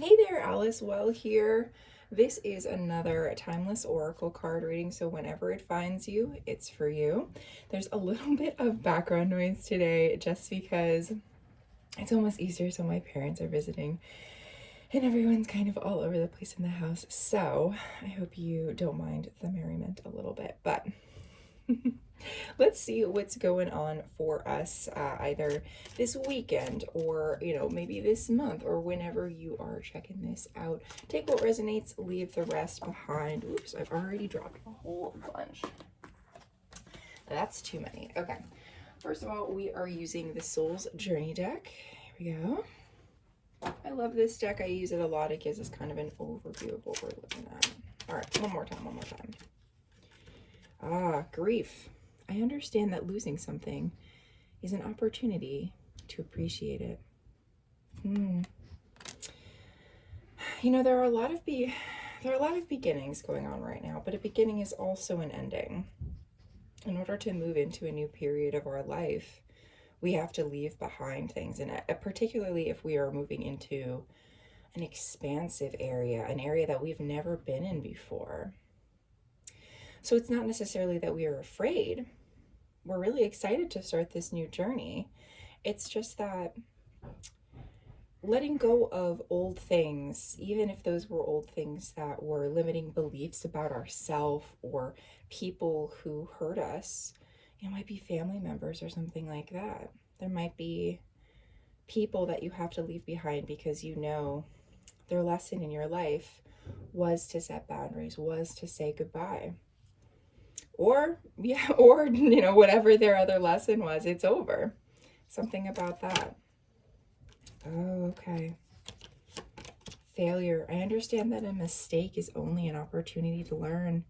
Hey there, Alice. Well, here. This is another timeless oracle card reading, so whenever it finds you, it's for you. There's a little bit of background noise today just because it's almost Easter, so my parents are visiting and everyone's kind of all over the place in the house. So I hope you don't mind the merriment a little bit, but let's see what's going on for us either this weekend or maybe this month or whenever you are checking this out. Take what resonates, leave the rest behind. Oops, I've already dropped a whole bunch. That's too many. Okay, first of all, we are using the Soul's Journey deck. Here we go. I love this deck. I use it a lot. It gives us kind of an overview of what we're looking at. All right, one more time. Grief. I understand that losing something is an opportunity to appreciate it. There are a lot of beginnings going on right now, but a beginning is also an ending. In order to move into a new period of our life, we have to leave behind things, and particularly if we are moving into an expansive area, an area that we've never been in before. So it's not necessarily that we are afraid. We're really excited to start this new journey. It's just that letting go of old things, even if those were old things that were limiting beliefs about ourselves or people who hurt us, it might be family members or something like that. There might be people that you have to leave behind because their lesson in your life was to set boundaries, was to say goodbye. Or whatever their other lesson was, it's over. Something about that. Oh, okay. Failure. I understand that a mistake is only an opportunity to learn.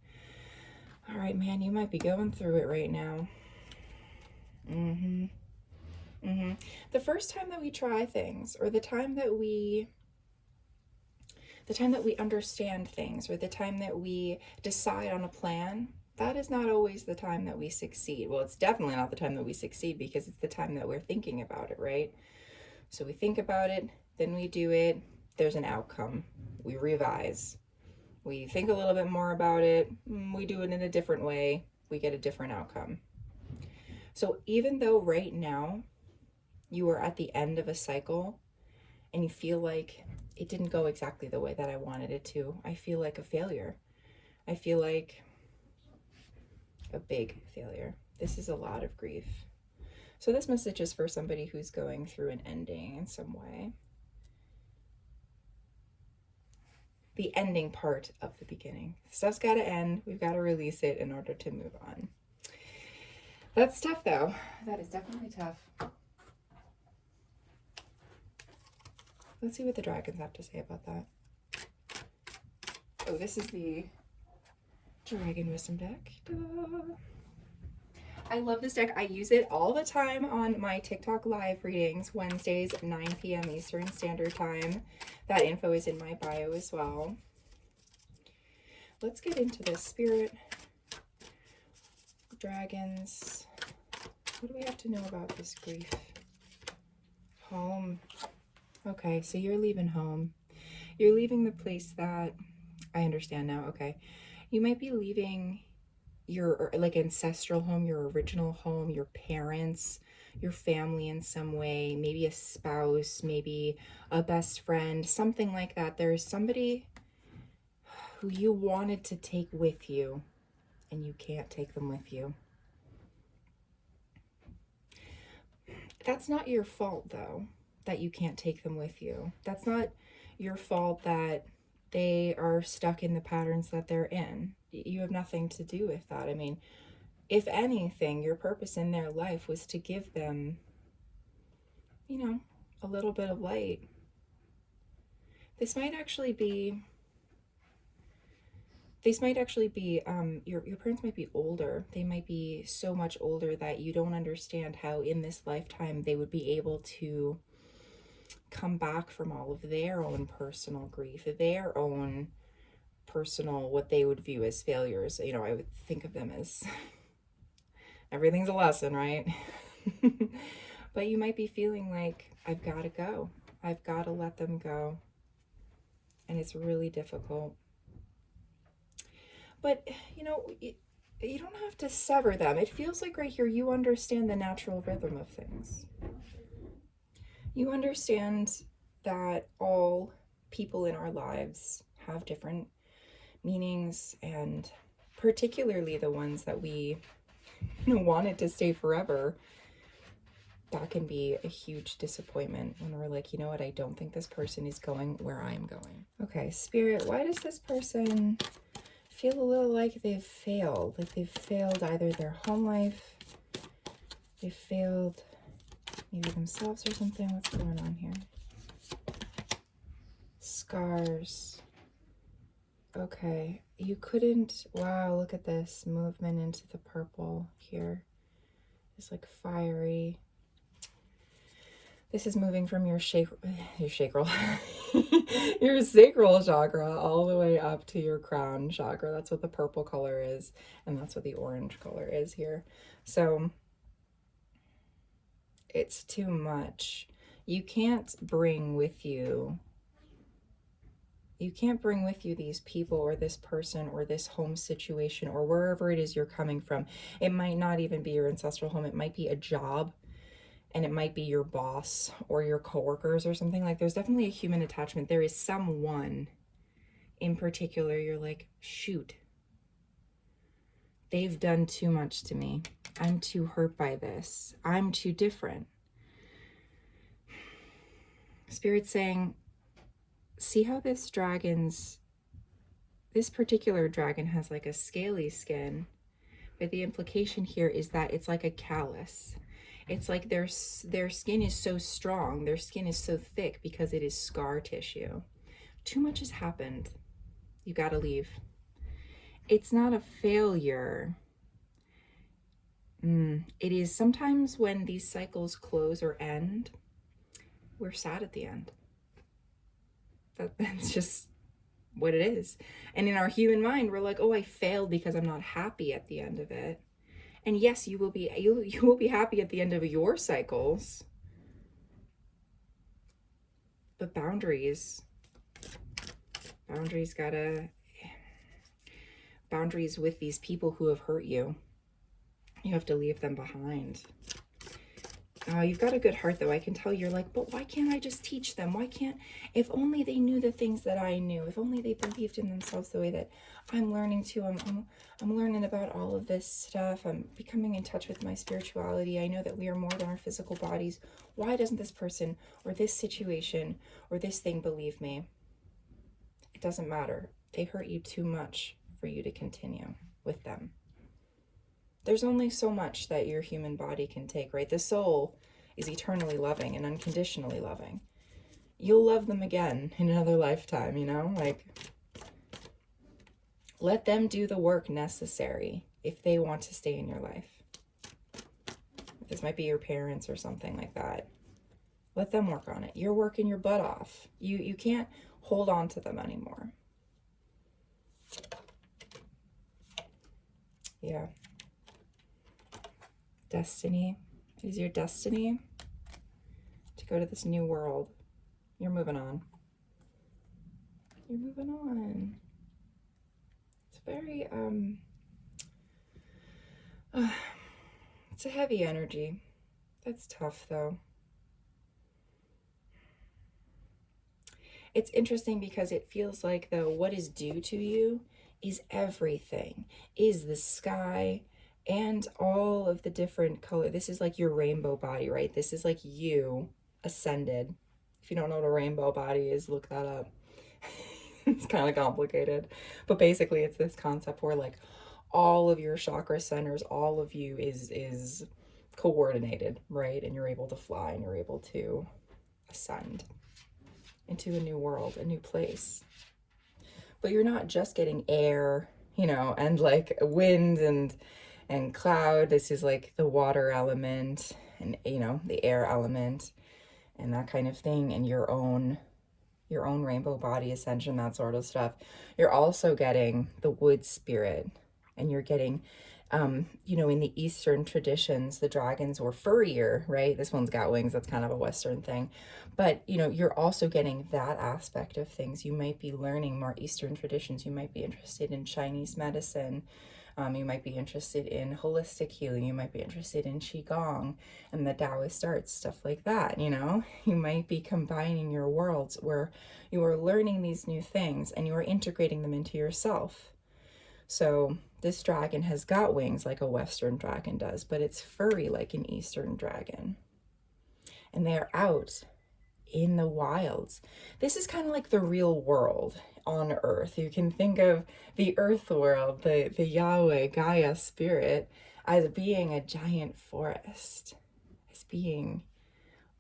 All right, man, you might be going through it right now. The first time that we try things, or the time that we understand things, or the time that we decide on a plan, that is not always the time that we succeed. Well, it's definitely not the time that we succeed because it's the time that we're thinking about it, right? So we think about it, then we do it, there's an outcome. We revise. We think a little bit more about it, we do it in a different way, we get a different outcome. So even though right now you are at the end of a cycle and you feel like it didn't go exactly the way that I wanted it to, I feel like a failure. I feel like a big failure. This is a lot of grief. So this message is for somebody who's going through an ending in some way. The ending part of the beginning. Stuff's got to end. We've got to release it in order to move on. That's tough, though. That is definitely tough. Let's see what the dragons have to say about that. Oh, this is the Dragon Wisdom deck. Ta-da. I love this deck. I use it all the time on my TikTok live readings, Wednesdays at 9 p.m. Eastern Standard Time. That info is in my bio as well. Let's get into this. Spirit, dragons. What do we have to know about this grief? Home. Okay, so you're leaving home. You're leaving the place that I understand now. Okay. You might be leaving your ancestral home, your original home, your parents, your family in some way, maybe a spouse, maybe a best friend, something like that. There's somebody who you wanted to take with you and you can't take them with you. That's not your fault, though, that you can't take them with you. That's not your fault that they are stuck in the patterns that they're in. You have nothing to do with that. I mean, if anything, your purpose in their life was to give them, a little bit of light. This might actually be your parents might be older. They might be so much older that you don't understand how in this lifetime they would be able to come back from all of their own personal grief, their own personal, what they would view as failures. I would think of them as everything's a lesson, right? But you might be feeling like, I've got to go. I've got to let them go. and it's really difficult. But, you know, you don't have to sever them. It feels like right here you understand the natural rhythm of things. You understand that all people in our lives have different meanings, and particularly the ones that we wanted to stay forever. That can be a huge disappointment when we're like, you know what, I don't think this person is going where I'm going. Okay, Spirit, why does this person feel a little like they've failed? Like they've failed either their home life, they failed maybe themselves or something. What's going on here? Scars. Okay, you couldn't, wow, look at this movement into the purple here. It's like fiery. This is moving from your sacral chakra all the way up to your crown chakra. That's what the purple color is, and that's what the orange color is here. So it's too much. You can't bring with you these people or this person or this home situation or wherever it is you're coming from. It might not even be your ancestral home. It might be a job. And it might be your boss or your coworkers or something. Like there's definitely a human attachment. There is someone in particular you're like, shoot, they've done too much to me. I'm too hurt by this. I'm too different. Spirit's saying, see how this particular dragon has like a scaly skin, but the implication here is that it's like a callus. It's like their skin is so strong, their skin is so thick because it is scar tissue. Too much has happened. You gotta leave. It's not a failure. It is sometimes when these cycles close or end, we're sad at the end. That's just what it is. And in our human mind, we're like, oh, I failed because I'm not happy at the end of it. And yes, you will be happy at the end of your cycles. But boundaries with these people who have hurt you. You have to leave them behind. You've got a good heart though. I can tell you're like, but why can't I just teach them? Why can't, if only they knew the things that I knew, if only they believed in themselves the way that I'm learning to. I'm learning about all of this stuff. I'm becoming in touch with my spirituality. I know that we are more than our physical bodies. Why doesn't this person or this situation or this thing believe me? It doesn't matter. They hurt you too much for you to continue with them. There's only so much that your human body can take, right? The soul is eternally loving and unconditionally loving. You'll love them again in another lifetime, you know? Like, let them do the work necessary if they want to stay in your life. This might be your parents or something like that. Let them work on it. You're working your butt off. You can't hold on to them anymore. Yeah. Destiny. It is your destiny to go to this new world. You're moving on. You're moving on. It's very, it's a heavy energy. That's tough though. It's interesting because it feels like though what is due to you is everything, is the sky, and all of the different color. This is like your rainbow body, right? This is like you ascended. If you don't know what a rainbow body is, look that up. It's kind of complicated. But basically it's this concept where like all of your chakra centers, all of you is coordinated, right? And you're able to fly and you're able to ascend into a new world, a new place. But you're not just getting air, you know, and like wind and cloud. This is like the water element and, you know, the air element and that kind of thing, and your own rainbow body ascension, that sort of stuff. You're also getting the wood spirit, and you're getting In the Eastern traditions, the dragons were furrier, right? This one's got wings. That's kind of a Western thing. But, you're also getting that aspect of things. You might be learning more Eastern traditions. You might be interested in Chinese medicine. You might be interested in holistic healing. You might be interested in Qigong and the Daoist arts, stuff like that, You might be combining your worlds where you are learning these new things and you are integrating them into yourself. So this dragon has got wings like a Western dragon does, but it's furry like an Eastern dragon. And they are out in the wilds. This is kind of like the real world on Earth. You can think of the Earth world, the Yahweh, Gaia spirit, as being a giant forest, as being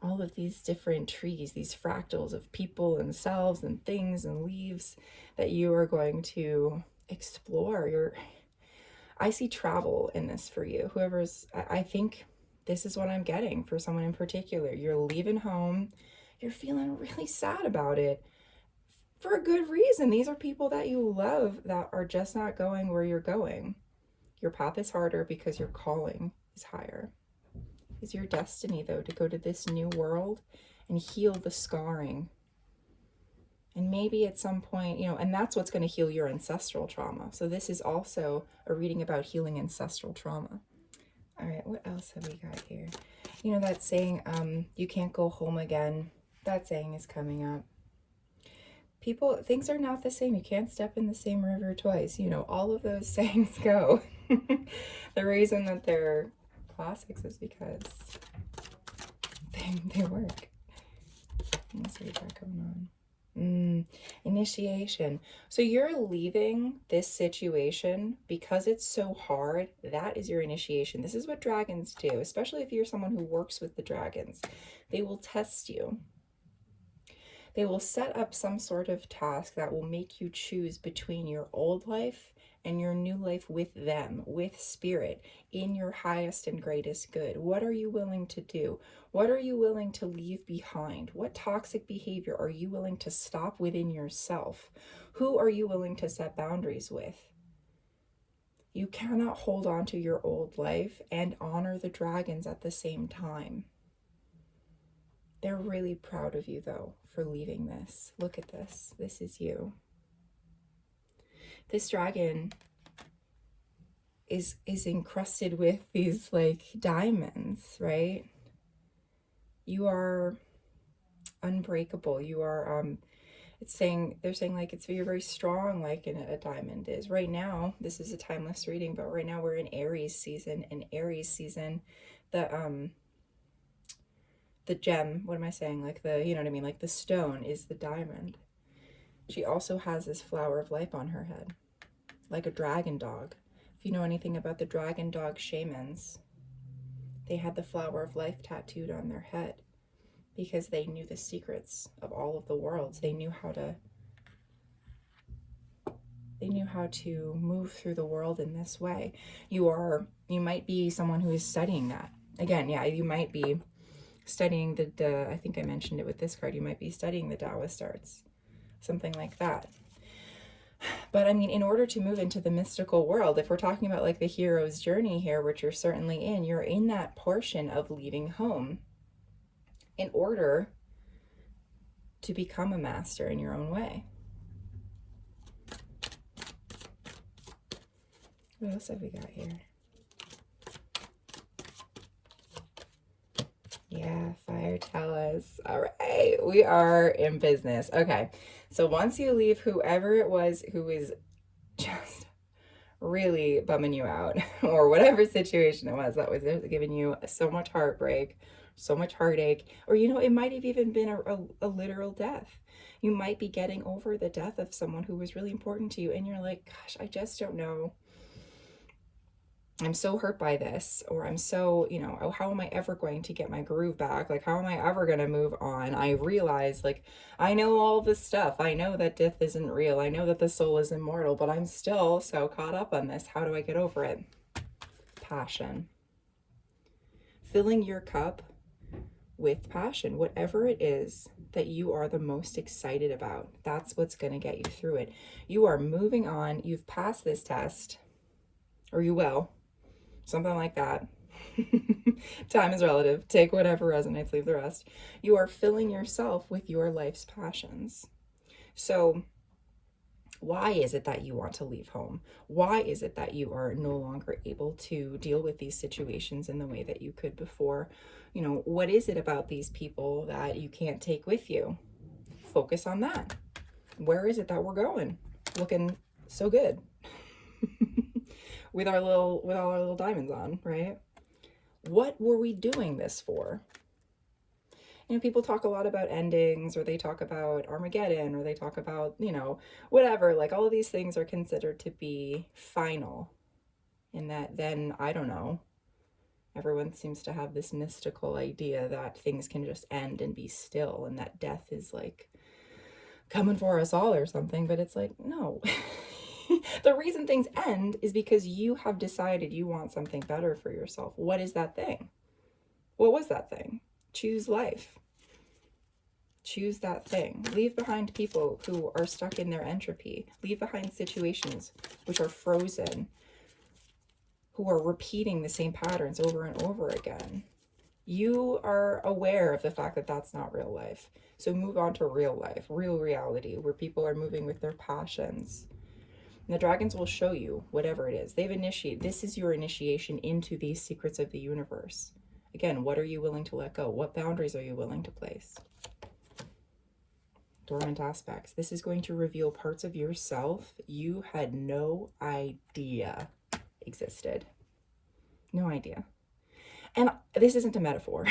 all of these different trees, these fractals of people and selves and things and leaves that you are going to explore. I see travel in this for you. I think this is what I'm getting for someone in particular. You're leaving home, you're feeling really sad about it for a good reason. These are people that you love that are just not going where you're going. Your path is harder because your calling is higher. Is your destiny, though, to go to this new world and heal the scarring. And maybe at some point, and that's what's going to heal your ancestral trauma. So this is also a reading about healing ancestral trauma. All right, what else have we got here? That saying, you can't go home again. That saying is coming up. Things are not the same. You can't step in the same river twice. All of those sayings go. The reason that they're classics is because they work. Let's see what we got going on. Initiation. So you're leaving this situation because it's so hard. That is your initiation. This is what dragons do, especially if you're someone who works with the dragons. They will test you. They will set up some sort of task that will make you choose between your old life and your new life with them, with spirit, in your highest and greatest good. What are you willing to do? What are you willing to leave behind? What toxic behavior are you willing to stop within yourself? Who are you willing to set boundaries with? You cannot hold on to your old life and honor the dragons at the same time. They're really proud of you, though, for leaving this. Look at this. This is you. This dragon is encrusted with these like diamonds, right? You are unbreakable. You are they're saying like you're very strong like a diamond is. Right now, this is a timeless reading, but right now we're in Aries season. In Aries season, the gem, what am I saying? Like like the stone is the diamond. She also has this flower of life on her head, like a dragon dog. If you know anything about the dragon dog shamans, they had the flower of life tattooed on their head because they knew the secrets of all of the worlds. They knew how to move through the world in this way. You might be someone who is studying that. Again, yeah, you might be studying I think I mentioned it with this card, you might be studying the Daoist arts, something like that. But I mean, in order to move into the mystical world, if we're talking about like the hero's journey here, which you're certainly in, you're in that portion of leaving home in order to become a master in your own way. What else have we got here? Yeah, fire, tell us. All right, we are in business. Okay, so once you leave whoever it was who is just really bumming you out, or whatever situation it was that was giving you so much heartbreak, so much heartache, or it might have even been a literal death. You might be getting over the death of someone who was really important to you, and you're like, gosh, I just don't know. I'm so hurt by this, or I'm so, how am I ever going to get my groove back? Like, how am I ever going to move on? I realize, like, I know all this stuff. I know that death isn't real. I know that the soul is immortal, but I'm still so caught up on this. How do I get over it? Passion. Filling your cup with passion, whatever it is that you are the most excited about. That's what's going to get you through it. You are moving on. You've passed this test, or you will. something like that. Time is relative. Take whatever resonates, leave the rest. You are filling yourself with your life's passions. So why is it that you want to leave home? Why is it that you are no longer able to deal with these situations in the way that you could before? You know, what is it about these people that you can't take with you? Focus on that. Where is it that we're going? Looking so good with all our little diamonds on, right? What were we doing this for? You know, people talk a lot about endings, or they talk about Armageddon, or they talk about, you know, whatever. Like, all of these things are considered to be final. And that then, I don't know, everyone seems to have this mystical idea that things can just end and be still, and that death is like coming for us all or something. But it's like, no. The reason things end is because you have decided you want something better for yourself. What is that thing? What was that thing? Choose life. Choose that thing. Leave behind people who are stuck in their entropy. Leave behind situations which are frozen, who are repeating the same patterns over and over again. You are aware of the fact that that's not real life. So move on to real life, real reality, where people are moving with their passions. And the dragons will show you whatever it is. This is your initiation into these secrets of the universe. Again, what are you willing to let go? What boundaries are you willing to place? Dormant aspects. This is going to reveal parts of yourself you had no idea existed. No idea. And this isn't a metaphor.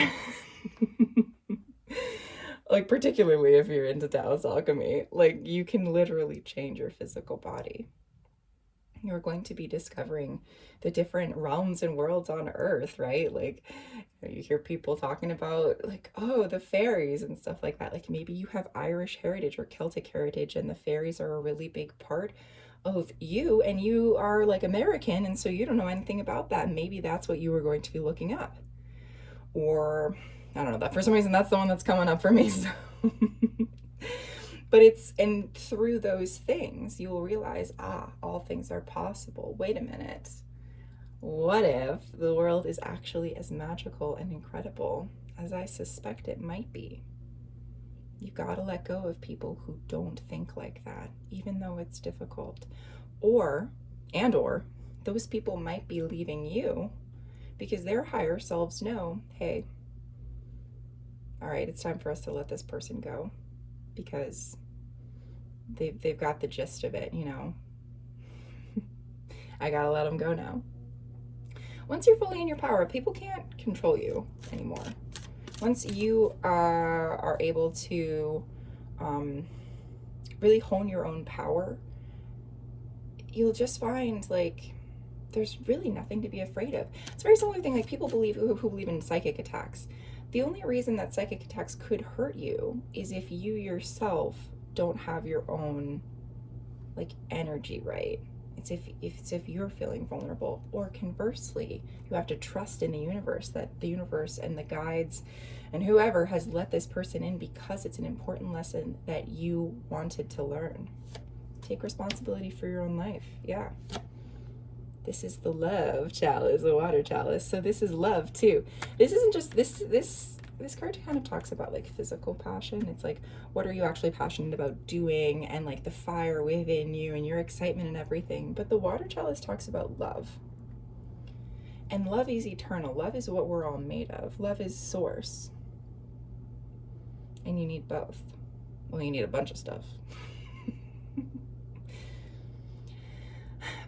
Like, particularly if you're into Taoist alchemy, like, you can literally change your physical body. You're going to be discovering the different realms and worlds on Earth, right? Like, you hear people talking about, like, oh, the fairies and stuff like that. Like, maybe you have Irish heritage or Celtic heritage, and the fairies are a really big part of you, and you are like American, and so you don't know anything about that. Maybe that's what you were going to be looking up. Or, I don't know, that for some reason that's the one that's coming up for me. So. But and through those things, you will realize, all things are possible. Wait a minute. What if the world is actually as magical and incredible as I suspect it might be? You gotta let go of people who don't think like that, even though it's difficult. Or those people might be leaving you because their higher selves know, hey, all right, it's time for us to let this person go, because they've got the gist of it, you know. I gotta let them go now. Once you're fully in your power, people can't control you anymore. Once you are able to really hone your own power, you'll just find, like, there's really nothing to be afraid of. It's a very similar thing, like people who believe in psychic attacks. The only reason that psychic attacks could hurt you is if you yourself don't have your own, like, energy right. It's if you're feeling vulnerable. Or conversely, you have to trust in the universe, that the universe and the guides and whoever has let this person in because it's an important lesson that you wanted to learn. Take responsibility for your own life. Yeah. This is the love chalice, the water chalice. So this is love too. This isn't just this card kind of talks about, like, physical passion. It's like, what are you actually passionate about doing, and, like, the fire within you and your excitement and everything. But the water chalice talks about love. And love is eternal. Love is what we're all made of. Love is source. And you need both. Well, you need a bunch of stuff.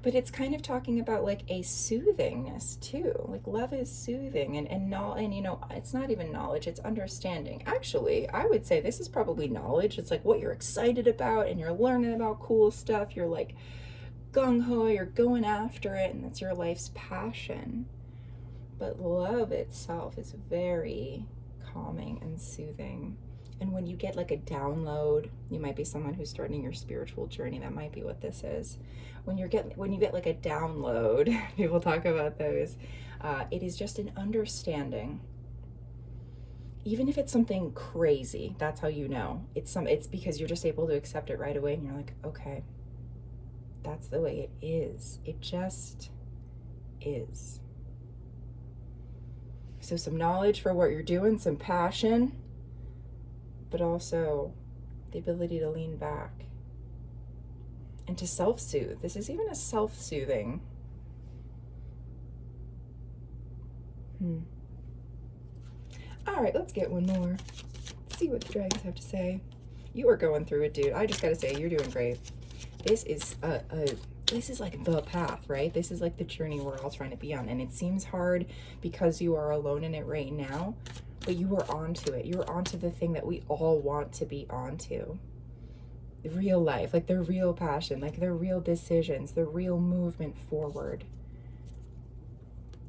But it's kind of talking about, like, a soothingness too. Like, love is soothing, and you know, it's not even knowledge, it's understanding. Actually, I would say this is probably knowledge. It's like what you're excited about, and you're learning about cool stuff. You're like gung-ho, you're going after it, and that's your life's passion. But love itself is very calming and soothing. And when you get, like, a download, you might be someone who's starting your spiritual journey. That might be what this is. When you get like a download, people talk about those. It is just an understanding. Even if it's something crazy, that's how you know. It's because you're just able to accept it right away, and you're like, okay, that's the way it is. It just is. So some knowledge for what you're doing, some passion, but also the ability to lean back and to self-soothe. This is even a self-soothing. All right, let's get one more. See what the dragons have to say. You are going through it, dude. I just gotta say, you're doing great. This is this is like the path, right? This is like the journey we're all trying to be on, and it seems hard because you are alone in it right now, but you are onto it. You're onto the thing that we all want to be onto. The real life, like the real passion, like the real decisions, the real movement forward.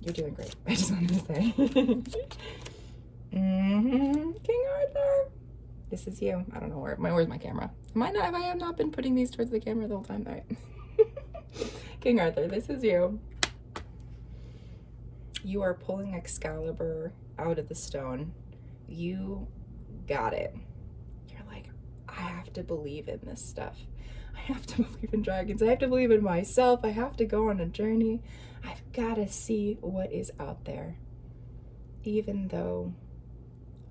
You're doing great. I just wanted to say. King Arthur. This is you. I don't know where's my camera. Have I not been putting these towards the camera the whole time? All right. King Arthur, this is you. You are pulling Excalibur out of the stone. You got it. You're like, I have to believe in this stuff. I have to believe in dragons. I have to believe in myself. I have to go on a journey. I've got to see what is out there. Even though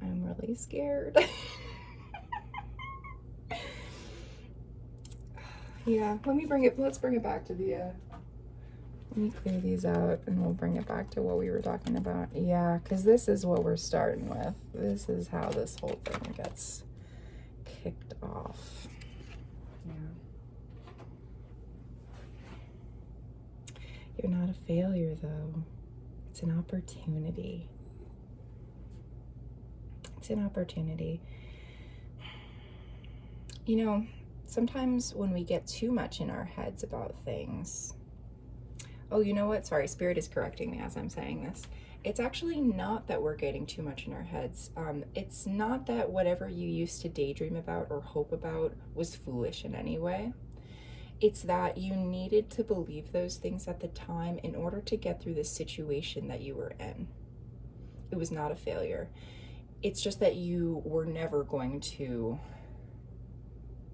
I'm really scared. Yeah, let's bring it back to the, let me clear these out and we'll bring it back to what we were talking about. Yeah, because this is what we're starting with. This is how this whole thing gets kicked off. Yeah. You're not a failure, though. It's an opportunity. It's an opportunity. You know, sometimes when we get too much in our heads about things, oh, you know what? Sorry, Spirit is correcting me as I'm saying this. It's actually not that we're getting too much in our heads. It's not that whatever you used to daydream about or hope about was foolish in any way. It's that you needed to believe those things at the time in order to get through the situation that you were in. It was not a failure. It's just that you were never going to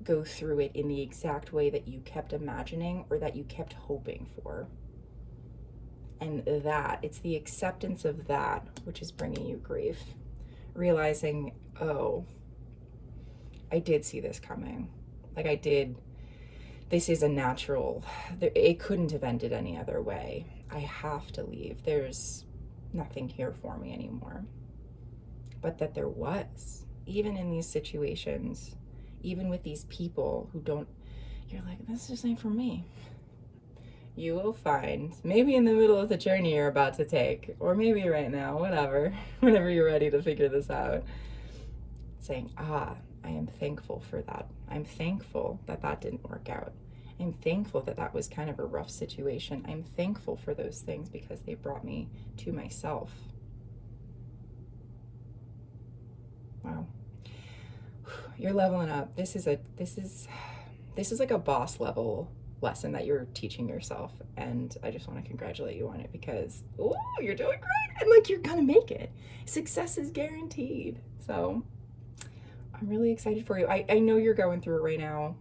go through it in the exact way that you kept imagining or that you kept hoping for. And it's the acceptance of that which is bringing you grief. Realizing, oh, I did see this coming. Like I did. This is a natural, it couldn't have ended any other way. I have to leave. There's nothing here for me anymore. But that there was, even in these situations, even with these people who don't, you're like, this just ain't for me. You will find, maybe in the middle of the journey you're about to take, or maybe right now, whatever, whenever you're ready to figure this out, saying, I am thankful for that. I'm thankful that that didn't work out. I'm thankful that that was kind of a rough situation. I'm thankful for those things because they brought me to myself. Wow. You're leveling up. This is like a boss level lesson that you're teaching yourself, and I just want to congratulate you on it because you're doing great, and like you're gonna make it. Success is guaranteed. So I'm really excited for you. I know you're going through it right now,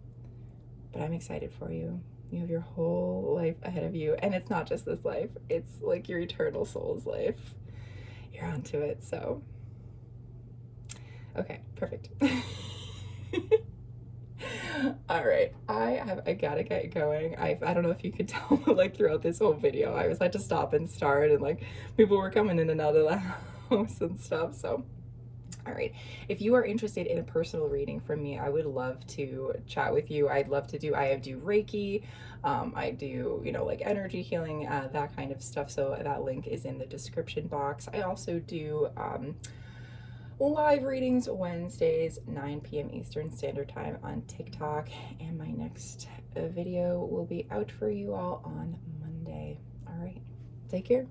but I'm excited for you. You have your whole life ahead of you, and it's not just this life. It's like your eternal soul's life. You're onto it. So okay, perfect. All right, I gotta get going. I don't know if you could tell, but like throughout this whole video, I had to stop and start, and like people were coming in and out of the house and stuff. So, all right, if you are interested in a personal reading from me, I would love to chat with you. I do Reiki, I do, like energy healing, that kind of stuff. So that link is in the description box. I also do live readings Wednesdays, 9 p.m. Eastern Standard Time on TikTok, and my next video will be out for you all on Monday. All right, take care.